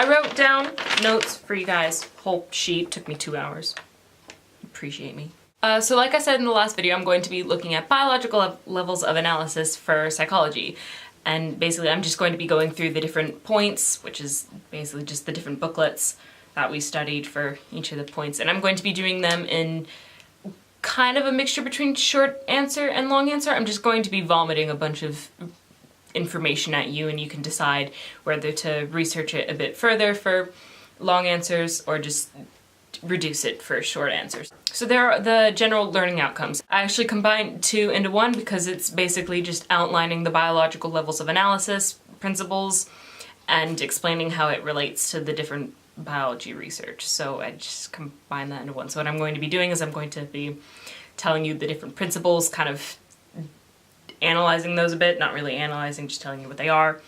I wrote down notes for you guys. Whole sheet took me 2 hours. Appreciate me. So like I said in the last video, I'm going to be looking at biological levels of analysis for psychology. And basically I'm just going to be going through the different points, which is basically just the different booklets that we studied for each of the points. And I'm going to be doing them in kind of a mixture between short answer and long answer. I'm just going to be vomiting a bunch of information at you, and you can decide whether to research it a bit further for long answers or just reduce it for short answers. So there are the general learning outcomes. I actually combined 2 into 1 because it's basically just outlining the biological levels of analysis, principles, and explaining how it relates to the different biology research. So I just combined that into one. So what I'm going to be doing is I'm going to be telling you the different principles, kind of analyzing those a bit, not really analyzing, just telling you what they are,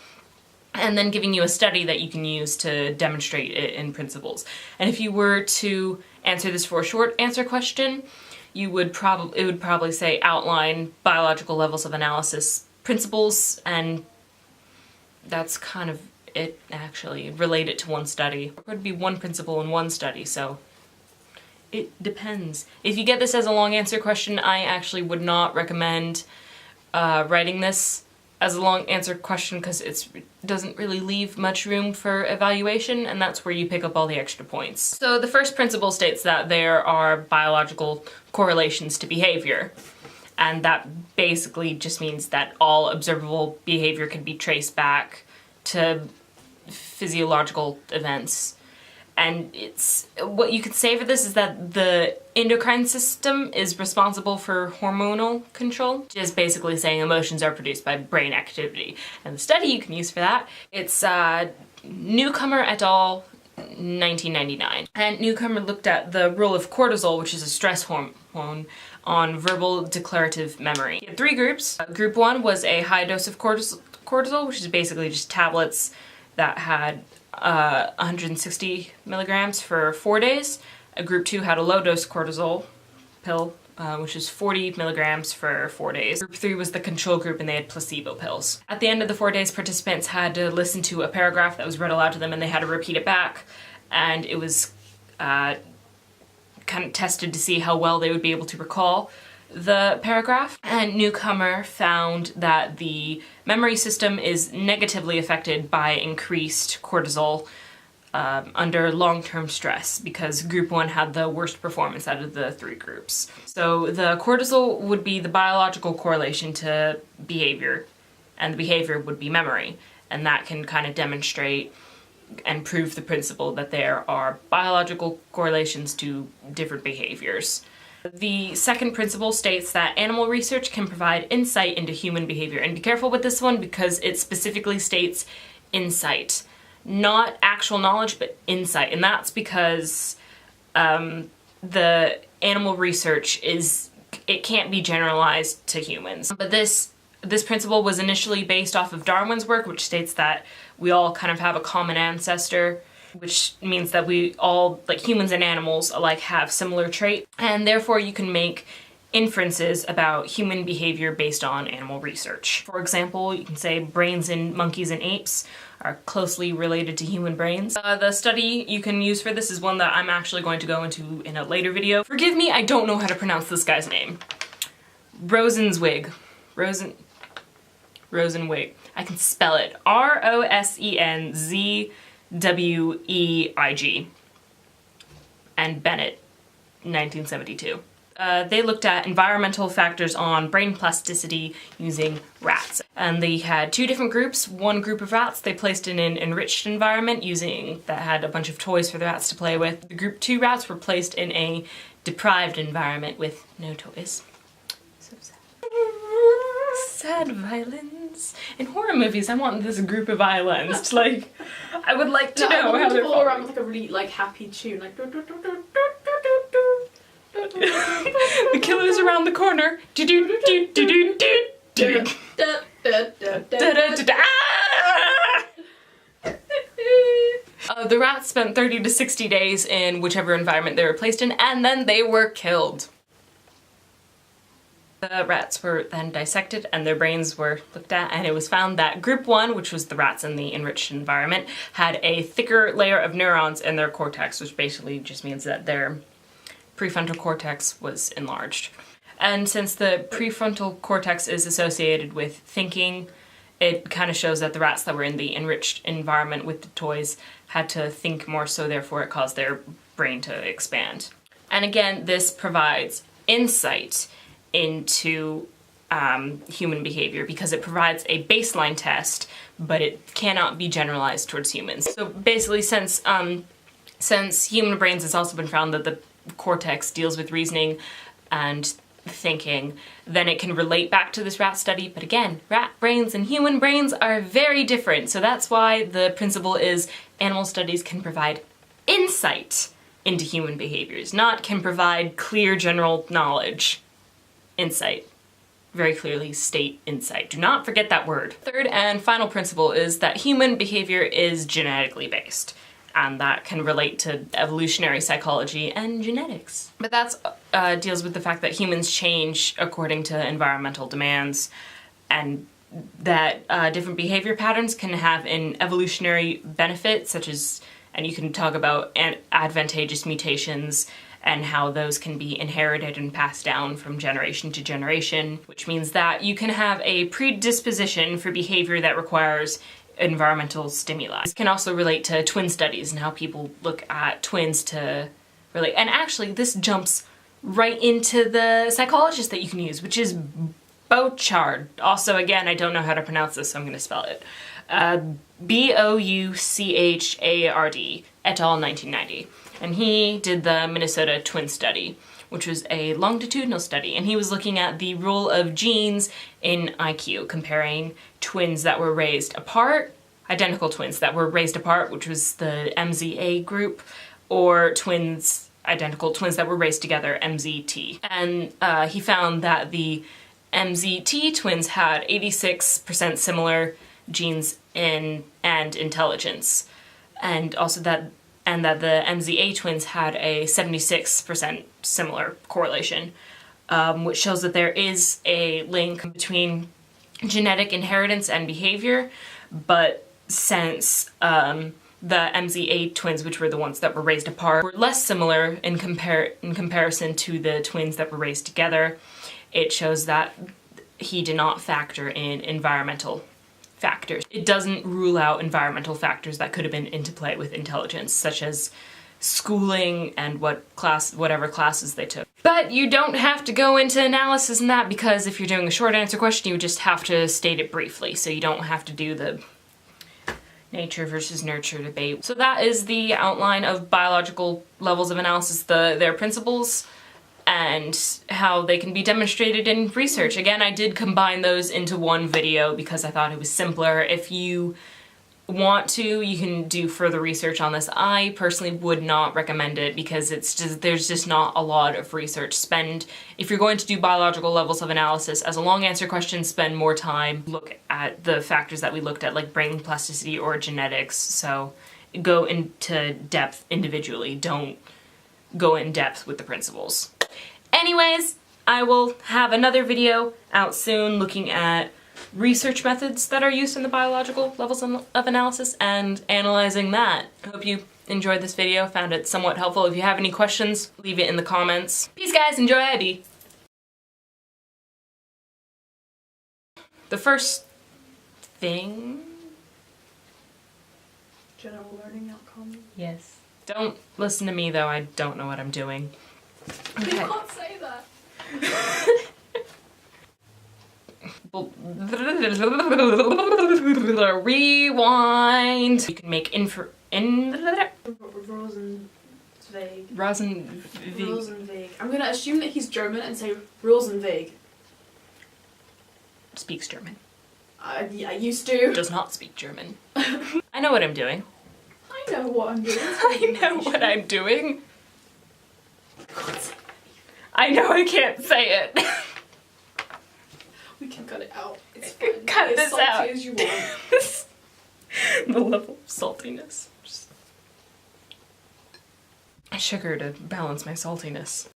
and then giving you a study that you can use to demonstrate it in principles. And if you were to answer this for a short answer question, it would probably say outline biological levels of analysis principles, and that's kind of it actually. Relate it to one study. It would be one principle in one study, so it depends. If you get this as a long answer question, I actually would not recommend writing this as a long answer question because it doesn't really leave much room for evaluation, and that's where you pick up all the extra points. So the first principle states that there are biological correlations to behavior, and that basically just means that all observable behavior can be traced back to physiological events. And it's what you could say for this is that the endocrine system is responsible for hormonal control, just basically saying emotions are produced by brain activity. And the study you can use for that, it's Newcomer et al. 1999. And Newcomer looked at the role of cortisol, which is a stress hormone, on verbal declarative memory. He had 3 groups. Group 1 was a high dose of cortisol, which is basically just tablets that had 160 milligrams for 4 days. Group 2 had a low dose cortisol pill, which is 40 milligrams for 4 days. Group 3 was the control group, and they had placebo pills. At the end of the 4 days, participants had to listen to a paragraph that was read aloud to them, and they had to repeat it back, and it was kind of tested to see how well they would be able to recall the paragraph. And Newcomer found that the memory system is negatively affected by increased cortisol under long-term stress, because group 1 had the worst performance out of the 3 groups. So the cortisol would be the biological correlation to behavior, and the behavior would be memory, and that can kind of demonstrate and prove the principle that there are biological correlations to different behaviors. The second principle states that animal research can provide insight into human behavior. And be careful with this one because it specifically states insight. Not actual knowledge, but insight. And that's because the animal research it can't be generalized to humans. But this principle was initially based off of Darwin's work, which states that we all kind of have a common ancestor, which means that we all, like humans and animals alike, have similar traits, and therefore you can make inferences about human behavior based on animal research. For example, you can say brains in monkeys and apes are closely related to human brains. The study you can use for this is one that I'm actually going to go into in a later video. Forgive me, I don't know how to pronounce this guy's name. Rosenzweig. Rosenwig. I can spell it. Rosenzweig. And Bennett, 1972. They looked at environmental factors on brain plasticity using rats. And they had 2 different groups. One group of rats they placed in an enriched environment that had a bunch of toys for the rats to play with. The group 2 rats were placed in a deprived environment with no toys. So sad. Sad violins. In horror movies, I want this group of violins to, like, I would like to know how they're all around with like a really like happy tune, like the killer's around the corner. The rats spent 30 to 60 days in whichever environment they were placed in, and then they were killed. The rats were then dissected and their brains were looked at, and it was found that group 1, which was the rats in the enriched environment, had a thicker layer of neurons in their cortex, which basically just means that their prefrontal cortex was enlarged. And since the prefrontal cortex is associated with thinking, it kind of shows that the rats that were in the enriched environment with the toys had to think more, so therefore it caused their brain to expand. And again, this provides insight into human behavior because it provides a baseline test, but it cannot be generalized towards humans. So basically, since human brains, it's also been found that the cortex deals with reasoning and thinking, then it can relate back to this rat study. But again, rat brains and human brains are very different. So that's why the principle is animal studies can provide insight into human behaviors, not can provide clear general knowledge. Insight. Very clearly state insight. Do not forget that word. Third and final principle is that human behavior is genetically based, and that can relate to evolutionary psychology and genetics. But that deals with the fact that humans change according to environmental demands, and that different behavior patterns can have an evolutionary benefit, such as, and you can talk about advantageous mutations and how those can be inherited and passed down from generation to generation, which means that you can have a predisposition for behavior that requires environmental stimuli. This can also relate to twin studies and how people look at twins to relate. And actually, this jumps right into the psychologist that you can use, which is Bouchard. Also, again, I don't know how to pronounce this, so I'm going to spell it. Bouchard, et al., 1990. And he did the Minnesota twin study, which was a longitudinal study, and he was looking at the role of genes in IQ, comparing twins that were raised apart, identical twins that were raised apart, which was the MZA group, or identical twins that were raised together, MZT. And he found that the MZT twins had 86% similar genes and intelligence, and also that the MZA twins had a 76% similar correlation, which shows that there is a link between genetic inheritance and behavior, but since the MZA twins, which were the ones that were raised apart, were less similar in comparison to the twins that were raised together, it shows that he did not factor in environmental factors. It doesn't rule out environmental factors that could have been into play with intelligence, such as schooling and whatever classes they took. But you don't have to go into analysis in that, because if you're doing a short answer question, you just have to state it briefly, so you don't have to do the nature versus nurture debate. So that is the outline of biological levels of analysis, their principles, and how they can be demonstrated in research. Again, I did combine those into one video because I thought it was simpler. If you want to, you can do further research on this. I personally would not recommend it because there's just not a lot of research. If you're going to do biological levels of analysis as a long answer question, spend more time, look at the factors that we looked at, like brain plasticity or genetics. So go into depth individually, don't go in depth with the principles. Anyways, I will have another video out soon looking at research methods that are used in the biological levels of analysis and analyzing that. I hope you enjoyed this video, found it somewhat helpful. If you have any questions, leave it in the comments. Peace guys, enjoy IB! The first thing... General learning outcome. Yes. Don't listen to me though, I don't know what I'm doing. Okay. You can't say that. Rewind. You can make Rosenweg. I'm gonna assume that he's German and say Rosenweg. Speaks German. I used to. Does not speak German. I know what I'm doing. I know what I'm doing. I know what I'm doing. I know I can't say it. We can cut it out. It's fine. Cut this out. As you want. The level of saltiness. Just sugar to balance my saltiness.